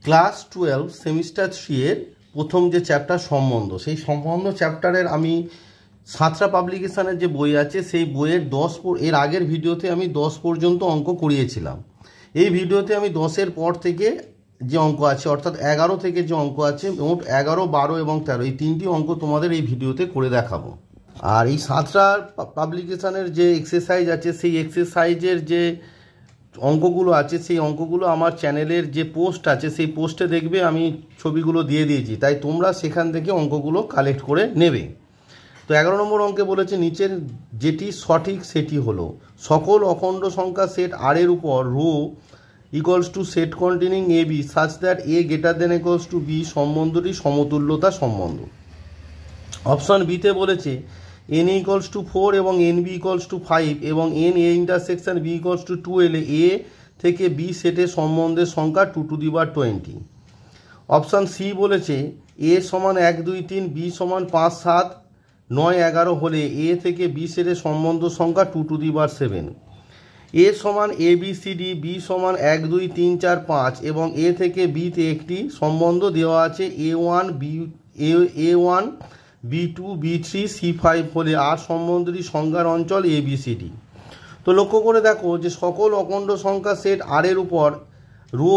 Class 12 semester 3 এর প্রথম যে চ্যাপ্টার সম্বন্ধ, সেই সম্বন্ধ চ্যাপ্টারের আমি সাঁতরা পাবলিকেশনের যে বই আছে সেই বইয়ের এর আগের ভিডিওতে আমি 10 পর্যন্ত অঙ্ক করিয়েছিলাম। এই ভিডিওতে আমি 10-এর পর থেকে যে অঙ্ক আছে অর্থাৎ 11 থেকে যে অঙ্ক আছে, মোট 11, 12 এবং 13 এই তিনটি অঙ্ক তোমাদের এই ভিডিওতে করে দেখাবো। আর এই সাঁতরা পাবলিকেশনের যে এক্সারসাইজ আছে সেই এক্সারসাইজের যে অঙ্কগুলো আছে সেই অঙ্কগুলো আমার চ্যানেলের যে পোস্ট আছে সেই পোস্টে দেখবে আমি ছবিগুলো দিয়ে দিয়েছি, তাই তোমরা সেখান থেকে অঙ্কগুলো কালেক্ট করে নেবে। তো 11 নম্বর অঙ্কে বলেছে নিচের যেটি সঠিক সেটি হলো সকল অখণ্ড সংখ্যা সেট আর এর উপর rho equals to set containing A B such that A greater than equals to B সম্বন্ধটি সমতুল্যতা সম্বন্ধ। অপশন বিতে বলেছে এন ইকুয়ালস টু 4 এবং এন বি ইকুয়ালস টু 5 এবং n A intersection B equals to 2 এলে এ থেকে বি সেটের সম্বন্ধের সংখ্যা 2 to the power 20। Option C বলেছে এ সমান 1, 2, 3, বি সমান 5, 7, 9, 11 হলে এ থেকে বি সেটের সম্বন্ধ সংখ্যা 2 টু দি পাওয়ার 7। এ সমান এ বি সি ডি, বি সমান 1, 2, 3, 4, 5 এবং এ থেকে বিতে একটি সম্বন্ধ দেওয়া আছে A1, B2, B3, C5 হলে আর সম্বন্ধটি সংখ্যার অঞ্চল এ বি সি ডি। তো লক্ষ্য করে দেখো যে সকল অখণ্ড সংখ্যা সেট আর এর উপর rho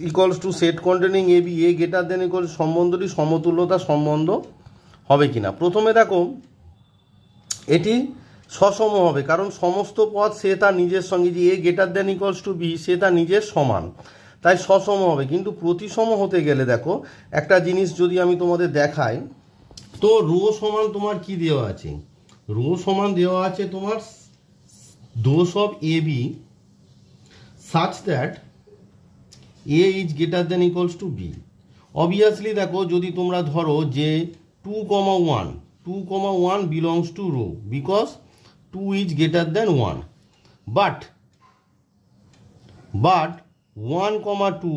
equals to set containing A B A greater than equal সম্বন্ধটি সমতুল্যতা সম্বন্ধ হবে কিনা। প্রথমে দেখো এটি সসম হবে, কারণ সমস্ত পদ সে তার নিজের সঙ্গে, যে A greater than equals to B সে তার নিজের সমান, তাই সসম হবে। কিন্তু প্রতিসম হতে গেলে দেখো একটা জিনিস যদি আমি তোমাদের দেখাই, তো রো সমান তোমার কি দেওয়া আছে, রো সমান দেওয়া আছে তোমার দোষ of A B such that A is greater than equals to B. Obviously দেখো যদি তোমরা ধরো যে 2,1 belongs to rho because 2 is greater than 1, but 1,2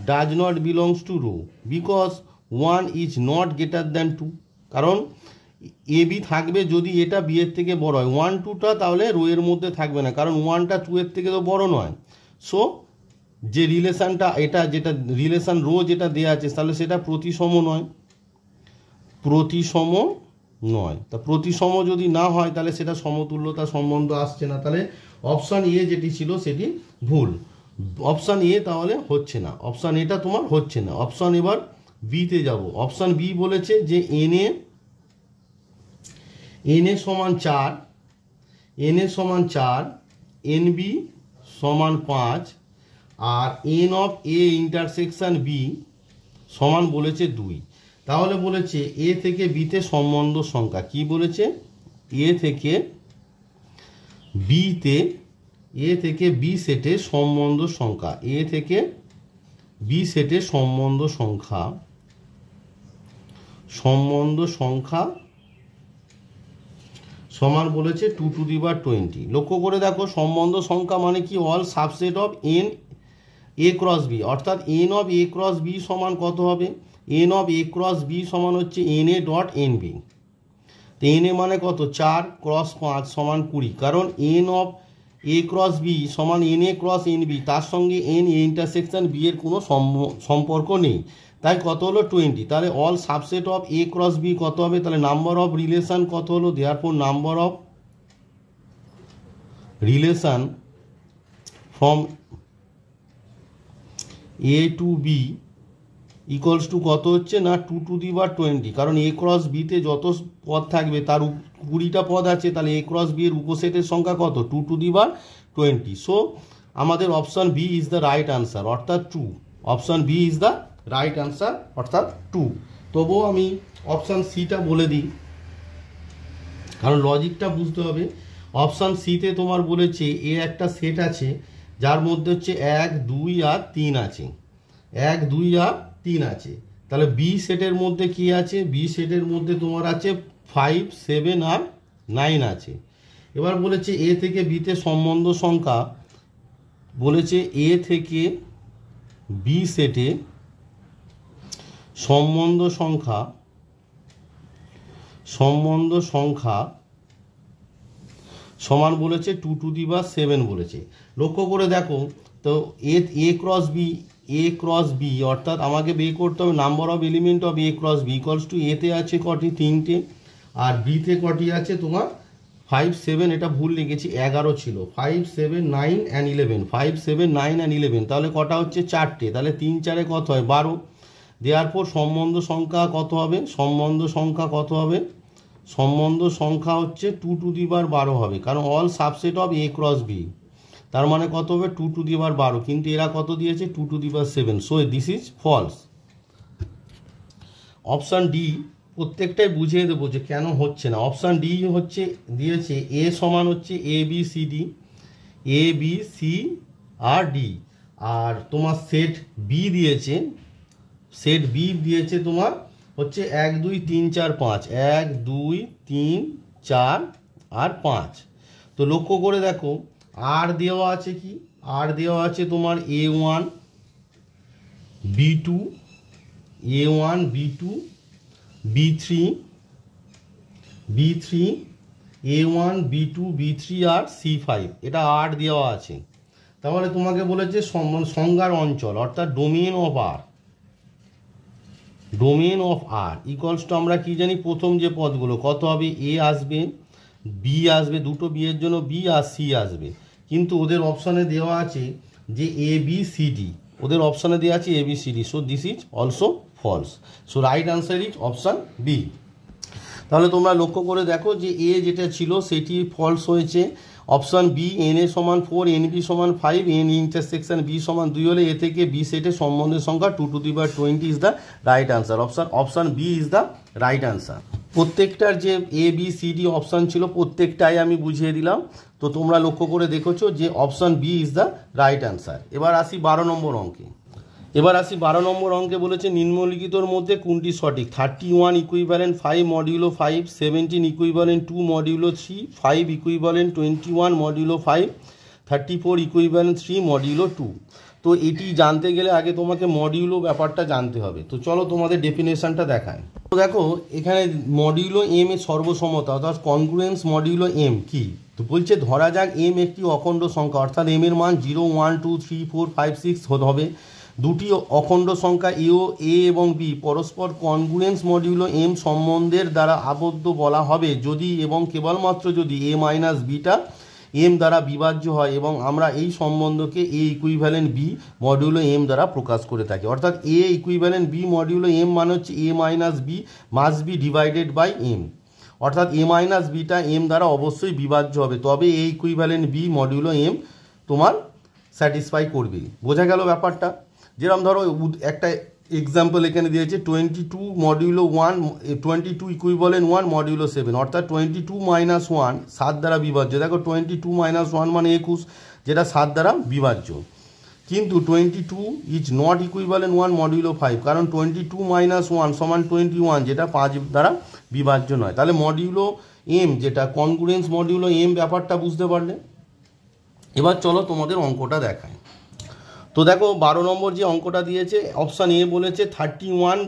does not belongs to rho because 1 is not greater than 2, কারণ A B থাকবে যদি এটা B এর থেকে বড় হয়, 1, 2টা তাহলে রো এর মধ্যে থাকবে না, কারণ 1টা 2 এর থেকে তো বড় নয়। সো যে রিলেশনটা এটা যেটা রিলেশন রো যেটা দেওয়া আছে তাহলে সেটা প্রতিসম নয়, তা প্রতিসম যদি না হয় তাহলে সেটা সমতুল্যতা সম্বন্ধ আসছে না, তাহলে অপশান এ যেটি ছিল সেটি ভুল। অপশান এ তাহলে হচ্ছে না, অপশান এটা তোমার হচ্ছে না। অপশান এবার বিতে যাব। অপশান বি বলেছে যে এন এ সমান 4, এন বি সমান 5 আর n of A intersection B সমান বলেছে 2। তাহলে বলেছে এ থেকে বিতে সম্বন্ধ সংখ্যা কি বলেছে, এ থেকে বি সেটের সম্বন্ধ সংখ্যা, এ থেকে বি সেটের সম্বন্ধ সংখ্যা সমান বলেছে 2 টু দি পাওয়ার 20। লক্ষ্য করে দেখো সম্বন্ধ সংখ্যা মানে কি, all subset of n A cross B, অর্থাৎ n of A cross B সমান কত হবে, n of A cross B সমান হচ্ছে n A dot n B. তো এন এ মানে কত, 4 ক্রস 5 সমান 20, কারণ n of A cross B সমান n A cross n B, তার সঙ্গে এন এ ইন্টারসেকশন বি এর কোনো সম্পর্ক নেই, তাই কত হলো 20। তাহলে all subset of A cross B কত হবে, তাহলে নাম্বার অফ রিলেশন কত হলো, therefore number of relation from A to B equals to কত হচ্ছে না 2 টু দি পাওয়ার 20, কারণ এ ক্রস বিতে যত পদ থাকবে তার 20টা পদ আছে, তাহলে এ ক্রস বি এর উপসেটের সংখ্যা কত 2 টু দি পাওয়ার 20। সো আমাদের option B is the right answer অর্থাৎ 2। Option B is the right answer অর্থাৎ 2। তবুও আমি অপশান সিটা বলে দিই, কারণ লজিকটা বুঝতে হবে। অপশান সিতে তোমার বলেছে এ একটা সেট আছে যার মধ্যে হচ্ছে 1, 2 আর 3 আছে, 1, 2 আর 3 আছে, তাহলে বি সেটের মধ্যে কি আছে, বি সেটের মধ্যে তোমার আছে 5, 7 আর 9 আছে। এবার বলেছে এ থেকে বিতে সম্বন্ধ সংখ্যা, বলেছে এ থেকে বি সেটে সম্বন্ধ সংখ্যা সমান বলেছে 2 টু দি পাওয়ার 7 বলেছে। লক্ষ্য করে দেখো তো A cross B A cross B, অর্থাৎ আমাকে বের করতে হবে number of element of A cross B equals to এতে আছে কটি 3টে, আর বিতে কটি আছে তোমার 5 7, এটা ভুল লিখেছি 11 ছিল, 5 7 9 অ্যান্ড 11, 5 7 9 অ্যান্ড 11, তাহলে কটা হচ্ছে 4টে, তাহলে 3 4 কত হয় 12। দেওয়ার পর সম্বন্ধ সংখ্যা কত হবে, সম্বন্ধ সংখ্যা কত হবে, সম্বন্ধ সংখ্যা হচ্ছে 2 টু দি পাওয়ার 12 হবে, কারণ all subset of A cross B, তার মানে কত হবে 2 টু দি পাওয়ার 12, কিন্তু এরা কত দিয়েছে 2 to the power 7, so this is false. Option D প্রত্যেকটাই বুঝিয়ে দেবো যে কেন হচ্ছে না। অপশান ডি হচ্ছে দিয়েছে এ সমান হচ্ছে এ বি সি ডি, এ বি সি আর ডি, আর তোমার সেট বি দিয়েছে, সেট বি দিয়েছে তোমার হচ্ছে 1 2 3 4 5, 1 2 3 4 আর 5। তো লক্ষ্য করে দেখো আর দেওয়া আছে কি, আর দেওয়া আছে তোমার A1 B2, A1 B2 B3 B3, A1 B2 B3 আর C5, এটা আর দেওয়া আছে। তাহলে তোমাকে বলেছে সংজ্ঞার অঞ্চল অর্থাৎ domain of R, domain of R equals to আমরা কি জানি প্রথম যে পদগুলো কত হবে, এ আসবে বি আসবে, দুটো বি এর জন্য বি আর সি আসবে, কিন্তু ওদের অপশানে দেওয়া আছে যে এ বি সি ডি, ওদের অপশানে দেওয়া আছে A B C D, so this is also false, so right answer is option B. তাহলে তোমরা লক্ষ্য করে দেখো যে এ যেটা ছিল সেটি ফলস হয়েছে। অপশান বি এন এ সমান 4, এন বি সমান 5, এন ইন্টারসেকশন বি সমান 2 হলে এ থেকে বি সেটের সম্বন্ধের সংখ্যা 2 to the power 20 is the right answer. Option B is the right answer. প্রত্যেকটার যে A B C D option ছিল প্রত্যেকটাই আমি বুঝিয়ে দিলাম, তো তোমরা লক্ষ্য করে দেখেছো যে option B is the right answer. এবার আসি 12 নম্বর অঙ্কে। এবার আসি 12 নম্বর অঙ্কে বলেছে নিম্নলিখিতর মধ্যে কোনটি সঠিক। 31 equivalent 5 modulo 5, 17 equivalent 2 modulo 3, 5 equivalent 21 modulo 5, 34 equivalent 3 modulo 2। তো এটি জানতে গেলে আগে তোমাকে মডিউলো ব্যাপারটা জানতে হবে। তো চলো তোমাদের ডেফিনেশনটা দেখায়। তো দেখো এখানে মডিউলো এম এর সর্বসমতা অর্থাৎ কনগ্রুয়েন্স মডিউলো এম কি, তো বলছে ধরা যাক এম একটি অখণ্ড সংখ্যা অর্থাৎ এম এর মান 0 1 2 3 4 5 6 হবে। দুটি অখণ্ড সংখ্যা এ এবং বি পরস্পর কনগ্রুয়েন্স মডিউলো এম সম্বন্ধের দ্বারা আবদ্ধ বলা হবে যদি এবং কেবলমাত্র যদি এ মাইনাস বিটা এম দ্বারা বিভাজ্য হয় এবং আমরা এই সম্বন্ধকে A equivalent B modulo M দ্বারা প্রকাশ করে থাকি। অর্থাৎ A equivalent B modulo M মানে হচ্ছে A minus B must be divided by M, অর্থাৎ এ মাইনাস বিটা এম দ্বারা অবশ্যই বিভাজ্য হবে, তবে এ ইকুইভ্যালেন্ট বি মডিউলো এম তোমার স্যাটিসফাই করবে। বোঝা গেল ব্যাপারটা। যেরকম ধরো একটা এক্সাম্পল এখানে দিয়েছে 22 মডিউলো 1, 22 ইকুইভ্যালেন্ট 1 মডিউলো 7, অর্থাৎ 22 মাইনাস 1 7 দ্বারা বিভাজ্য। দেখো 22 মাইনাস 1 মানে 21, যেটা 7 দ্বারা বিভাজ্য, কিন্তু 22 ইজ নট ইকুইভ্যালেন্ট 1 মডিউলো 5, কারণ 22 মাইনাস 1 সমান 21, যেটা 5 দ্বারা বিভাজ্য নয়। তাহলে মডিউলো এম যেটা কনগ্রুয়েন্স মডিউলো এম ব্যাপারটা বুঝতে পারলে। এবার চলো তোমাদের অঙ্কটা দেখায়। তো দেখো 12 নম্বর যে অঙ্কটা দিয়েছে অপশান এ বলেছে 31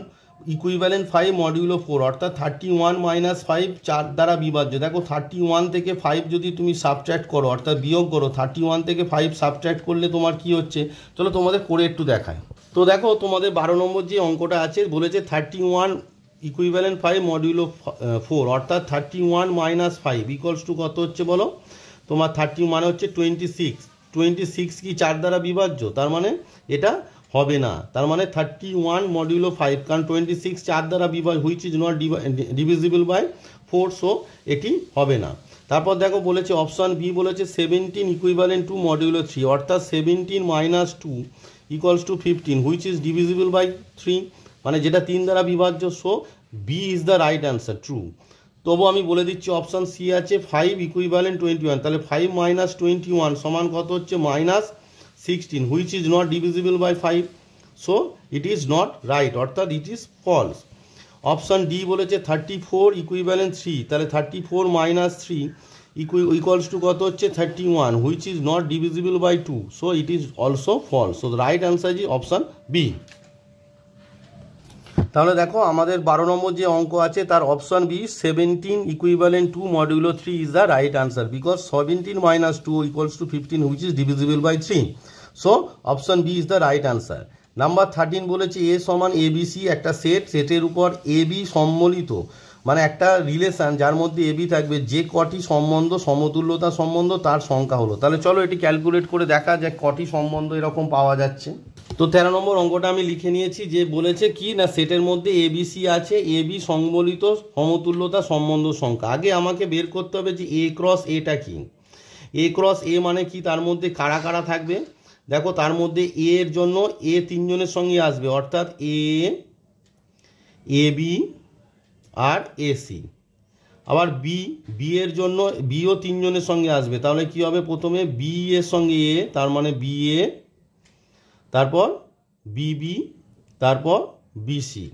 ইকুইভ্যালেন্ট 5 মডিউলো 4, অর্থাৎ 31 মাইনাস 5 4 দ্বারা বিভাজ্য। দেখো 31 থেকে 5 যদি তুমি সাবট্র্যাক্ট করো অর্থাৎ বিয়োগ করো, 31 থেকে 5 সাবট্র্যাক্ট করলে তোমার কি হচ্ছে, চলো তোমাদের করে একটু দেখায়। তো দেখো তোমাদের 12 নম্বর যে অঙ্কটা আছে বলেছে 31 ইকুইভ্যালেন্ট 5 মডিউলো 4, অর্থাৎ 31 মাইনাস 5 ইকুয়ালস টু কত হচ্ছে বলো, তোমার 30 মানে হচ্ছে 26, 26 কি 4 দ্বারা বিভাজ্য, তার মানে এটা হবে না। তার মানে 31 মডিউলো 5, কারণ 26 4 দ্বারা বিভাজ্য, which is not divisible by 4, সো এটি হবে না। তারপর দেখো বলেছে অপশান বি বলেছে 17 ইকুইভ্যালেন্ট 2 মডিউলো 3, অর্থাৎ 17 minus 2 equals to 15, which is divisible by 3, মানে যেটা 3 দ্বারা বিভাজ্য, so B is the right answer, true. তবু আমি বলে দিচ্ছি অপশান সি আছে 5 ইকুইভ্যালেন্ট 21, তাহলে 5 মাইনাস 21 সমান কত হচ্ছে minus 16, which is not divisible by 5, so it is not right, অর্থাৎ it is false. Option D বলেছে 34 ইকুইভ্যালেন্ট 3, তাহলে 34 মাইনাস 3 ইকুয়ালস টু কত হচ্ছে 31, which is not divisible by 2, so it is also false, so the right answer is option B. তাহলে দেখো আমাদের 12 নম্বর যে অঙ্ক আছে তার option B 17 equivalent 2 modulo 3 is the right answer, because 17 minus 2 equals to 15, which is divisible by 3, so option B is the right answer. Number 13 বলেছে A সমান এবিসি একটা সেট, সেটের উপর এবি সম্বলিত মানে একটা রিলেশান যার মধ্যে এবি থাকবে, যে কটি সম্বন্ধ সমতুল্যতা সম্বন্ধ তার সংখ্যা হলো। তাহলে চলো এটি ক্যালকুলেট করে দেখা যায় কটি সম্বন্ধ এরকম পাওয়া যাচ্ছে। তো 13 নম্বর অঙ্কটা আমি লিখে নিয়েছি, যে বলেছে কি না সেটের মধ্যে এবিসি আছে, এবি সম্বলিত সমতুল্যতা সম্বন্ধ সংখ্যা। আগে আমাকে বের করতে হবে যে এ ক্রস এটা কি, এ ক্রস এ মানে কি, তার মধ্যে কারা কারা থাকবে। দেখো তার মধ্যে এ এর জন্য এ তিনজনের সঙ্গে আসবে, অর্থাৎ এ বি আর এসি। আবার বি এর জন্য বিও তিনজনের সঙ্গে আসবে, তাহলে কি হবে, প্রথমে বি এর সঙ্গে এ তার মানে বি এ, তারপর বিবি, তারপর বিসি,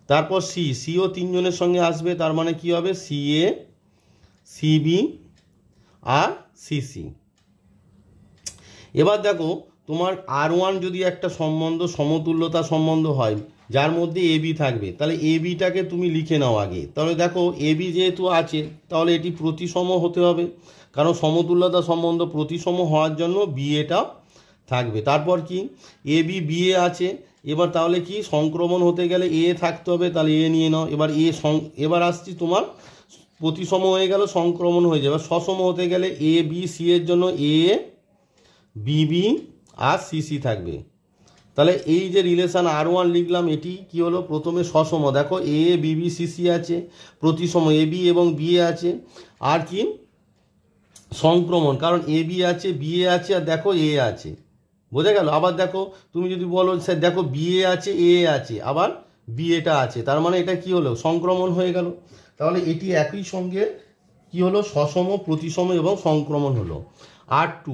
তারপর সিও তিনজনের সঙ্গে আসবে, তার মানে কি হবে সি এ, সিবি আর সিসি। এবার দেখো তোমার R1 যদি একটা সম্বন্ধ সমতুল্যতা সম্বন্ধ হয় যার মধ্যে এবি থাকবে, তাহলে এবিটাকে তুমি লিখে নাও আগে। তাহলে দেখো এবি যেহেতু আছে তাহলে এটি প্রতিসম হতে হবে, কারণ সমতুল্যতা সম্বন্ধ প্রতিসম হওয়ার জন্য বিএটা থাকবে। তারপর কি এবি বিএ আছে, এবার তাহলে কি সংক্রমণ হতে গেলে এ থাকতে হবে, তাহলে এ নিয়ে নাও। এবার এবার আসছি তোমার প্রতিসম হয়ে গেল, সংক্রমণ হয়ে যাবে। সসম হতে গেলে এ বি সি এর জন্য এ বিবি আর সিসি থাকবে। তাহলে এই যে রিলেশান R1 লিখলাম এটি কি হলো, প্রথমে সসম, দেখো এ বিবি সিসি আছে, প্রতিসম এ বি এবং বিএ আছে, আর কি সংক্রমণ, কারণ এ বি আছে বিএ আছে আর দেখো এ আছে, বোঝা গেল। আবার দেখো তুমি যদি বলো স্যার দেখো বিএ আছে এ আছে আবার বিএটা আছে, তার মানে এটা কি হলো, সংক্রমণ হয়ে গেল। তাহলে এটি একই সঙ্গে কি হলো, সসম প্রতিসম এবং সংক্রমণ হলো। R2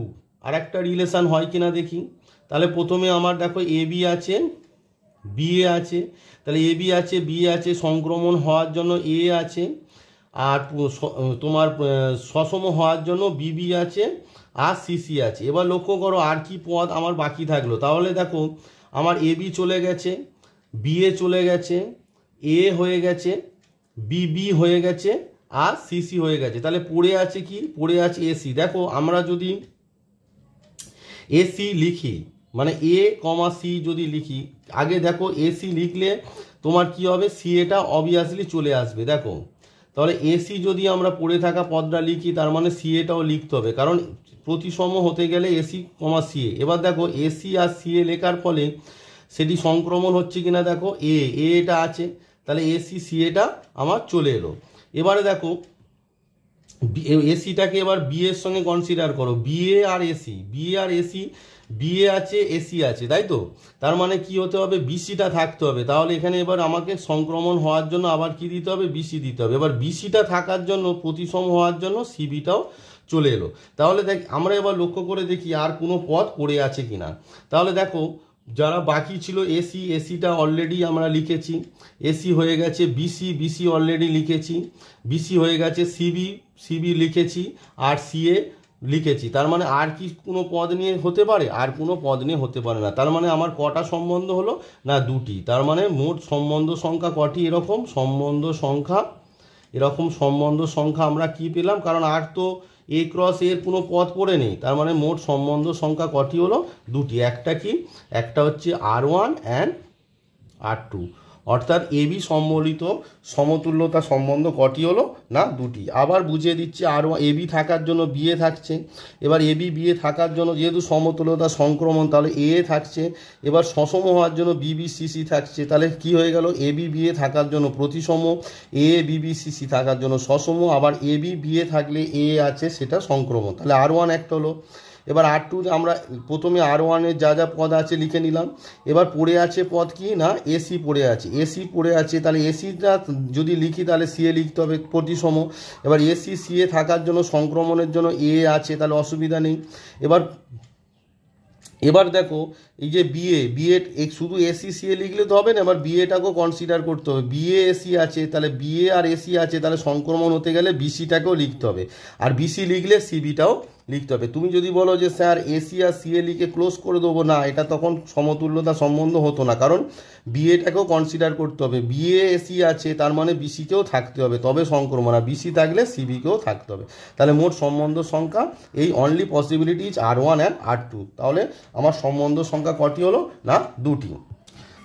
আর একটা রিলেশান হয় কিনা দেখি। তাহলে প্রথমে আমার দেখো এ বি আছে বিএ আছে, তাহলে এ বি আছে বিএ আছে, সংক্রমণ হওয়ার জন্য এ আছে, আর তোমার সসম হওয়ার জন্য বিবি আছে আর সিসি আছে। এবার লক্ষ্য করো আর কি পদ আমার বাকি থাকলো, তাহলে দেখো আমার এ বি চলে গেছে, বিএ চলে গেছে, এ হয়ে গেছে, বিবি হয়ে গেছে আর সিসি হয়ে গেছে। তাহলে পড়ে আছে কি, পড়ে আছে এসি। দেখো আমরা যদি এসি লিখি মানে এ কমা সি যদি লিখি, আগে দেখো এসি লিখলে তোমার কি হবে, সি এটা অবভিয়াসলি চলে আসবে। দেখো তাহলে এসি যদি আমরা পড়ে থাকা পদটা লিখি তার মানে সি এটাও লিখতে হবে, কারণ প্রতিসম হতে গেলে এসি কমা সি এ। এবার দেখো এসি আর সি এ লেখার ফলে সেটি সংক্রমণ হচ্ছে কিনা, দেখো এটা আছে, তাহলে এসি সি এটা আমার চলে এলো। এবারে দেখো এসিটাকে এবার বি এর সঙ্গে কনসিডার করো, বিএ আর এসি, বিএ আর এসি, বিএ আছে এসি আছে, তাই তো, তার মানে কি হতে হবে, বিসিটা থাকতে হবে। তাহলে এখানে এবার আমাকে সংক্রমণ হওয়ার জন্য আবার কি দিতে হবে, বিসি দিতে হবে। এবার বিসিটা থাকার জন্য প্রতিসম হওয়ার জন্য সিবিটাও চলে এলো। তাহলে দেখ আমরা এবার লক্ষ্য করে দেখি আর কোনো পদ পড়ে আছে কিনা। তাহলে দেখো যারা বাকি ছিল এসিটা অলরেডি আমরা লিখেছি, এসি হয়ে গেছে, বিসি অলরেডি লিখেছি, বিসি হয়ে গেছে, সিবি লিখেছি আর সিএ লিখেছি। তার মানে আর কি কোনো পদ নিয়ে হতে পারে, আর কোনো পদ নিয়ে হতে পারে না। তার মানে আমার কটা সম্বন্ধ হলো না, দুটি। তার মানে মোট সম্বন্ধ সংখ্যা কটি, এরকম সম্বন্ধ সংখ্যা আমরা কি পেলাম, কারণ আর তো এ ক্রস এর কোনো পদ পড়ে নেই, তার মানে মোট সম্বন্ধ সংখ্যা কটি হলো, দুটি। একটা কি, একটা হচ্ছে R1 অ্যান্ড R2, অর্থাৎ এবি সম্বলিত সমতুল্যতা সম্বন্ধ কটি হলো না, দুটি। আবার বুঝিয়ে দিচ্ছি, R1 এবি থাকার জন্য বিএ থাকছে, এবার এবি বিএ থাকার জন্য যেহেতু সমতুল্যতা সংক্রমণ তাহলে এ থাকছে, এবার সসম হওয়ার জন্য বিবি সিসি থাকছে, তাহলে কি হয়ে গেল, এবি বিএ থাকার জন্য প্রতিসম, এ বিবি সিসি থাকার জন্য সসম, আবার এবি বিএ থাকলে এ আছে সেটা সংক্রমণ, তাহলে R1 একটা হলো। এবার R2 আমরা প্রথমে R1 এর যা যা পদ আছে লিখে নিলাম। এবার পড়ে আছে পদ কি না, এসি পড়ে আছে, তাহলে এসিটা যদি লিখি তাহলে সিএ লিখতে হবে প্রতিসম। এবার এসি সিএ থাকার জন্য সংক্রমণের জন্য এ আছে, তাহলে অসুবিধা নেই। এবার দেখো এই যে বিএ শুধু এসি সিএ লিখলে তো হবে না, এবার বিএটাকেও কনসিডার করতে হবে। বিএ এসি আছে, তাহলে বিএ আর এসি আছে, তাহলে সংক্রমণ হতে গেলে বিসিটাকেও লিখতে হবে, আর বিসি লিখলে সিবিটাও লিখতে হবে। তুমি যদি বলো যে স্যার এসি আর সিএলইকে ক্লোজ করে দেবো, না, এটা তখন সমতুল্যতা সম্বন্ধ হতো না, কারণ বিএটাকেও কনসিডার করতে হবে। বিএ এসি আছে, তার মানে বিসিকেও থাকতে হবে, তবে সংক্রমণ, আর বিসি থাকলে সিবিকেও থাকতে হবে। তাহলে মোট সম্বন্ধ সংখ্যা এই অনলি পসিবিলিটিজ R1 অ্যান্ড R2। তাহলে আমার সম্বন্ধ সংখ্যা কটি হলো না, দুটি।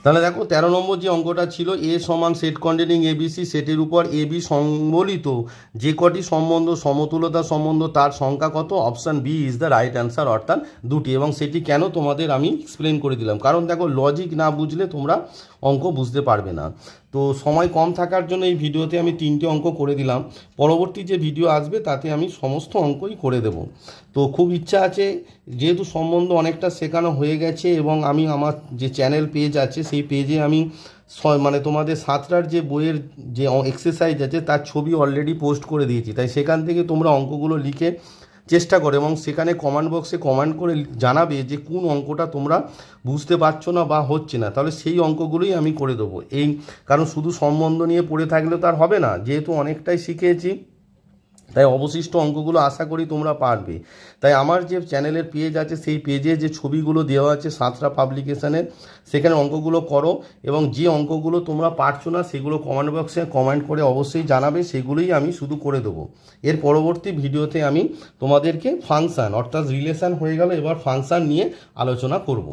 তাহলে দেখো 13 নম্বর যে অঙ্কটা ছিল, এ সমান সেট কন্টেনিং এবিসি, সেটের উপর এবি সংবলিত যে কটি সম্বন্ধ সমতুলতা সম্বন্ধ তার সংখ্যা কত? Option B is the right answer, অর্থাৎ দুটি। এবং সেটি কেন তোমাদের আমি এক্সপ্লেন করে দিলাম, কারণ দেখো লজিক না বুঝলে তোমরা অঙ্ক বুঝতে পারবে না। তো সময় কম থাকার জন্য এই ভিডিওতে আমি 3টে অঙ্ক করে দিলাম, পরবর্তী যে ভিডিও আসবে তাতে আমি সমস্ত অঙ্কই করে দেব। তো খুব ইচ্ছা আছে, যেহেতু সম্বন্ধ অনেকটা শেখানো হয়ে গেছে এবং আমি আমার যে চ্যানেল পেজ আছে সেই পেজে আমি মানে তোমাদের সাঁতরার যে বইয়ের যে এক্সারসাইজ আছে তার ছবি অলরেডি পোস্ট করে দিয়েছি, তাই সেখান থেকে তোমরা অঙ্কগুলো লিখে চেষ্টা করো এবং সেখানে কমেন্ট বক্সে কমেন্ট করে জানাবে যে কোন অঙ্কটা তোমরা বুঝতে পারছো না বা হচ্ছে না, তাহলে সেই অঙ্কগুলোই আমি করে দেবো। এই কারণ শুধু সম্বন্ধ নিয়ে পড়ে থাকলে তো আর হবে না, যেহেতু অনেকটাই শিখেছি, তাই অবশিষ্ট অঙ্কগুলো আশা করি তোমরা পারবে। তাই আমার যে চ্যানেলের পেজ আছে সেই পেজে যে ছবিগুলো দেওয়া আছে সাঁতরা পাবলিকেশনের, সেখানে অঙ্কগুলো করো এবং যে অঙ্কগুলো তোমরা পারছো না সেগুলো কমেন্ট বক্সে কমেন্ট করে অবশ্যই জানাবে, সেগুলোই আমি শুধু করে দেবো। এর পরবর্তী ভিডিওতে আমি তোমাদেরকে ফাংশান, অর্থাৎ রিলেশান হয়ে গেল, এবার ফাংশান নিয়ে আলোচনা করব।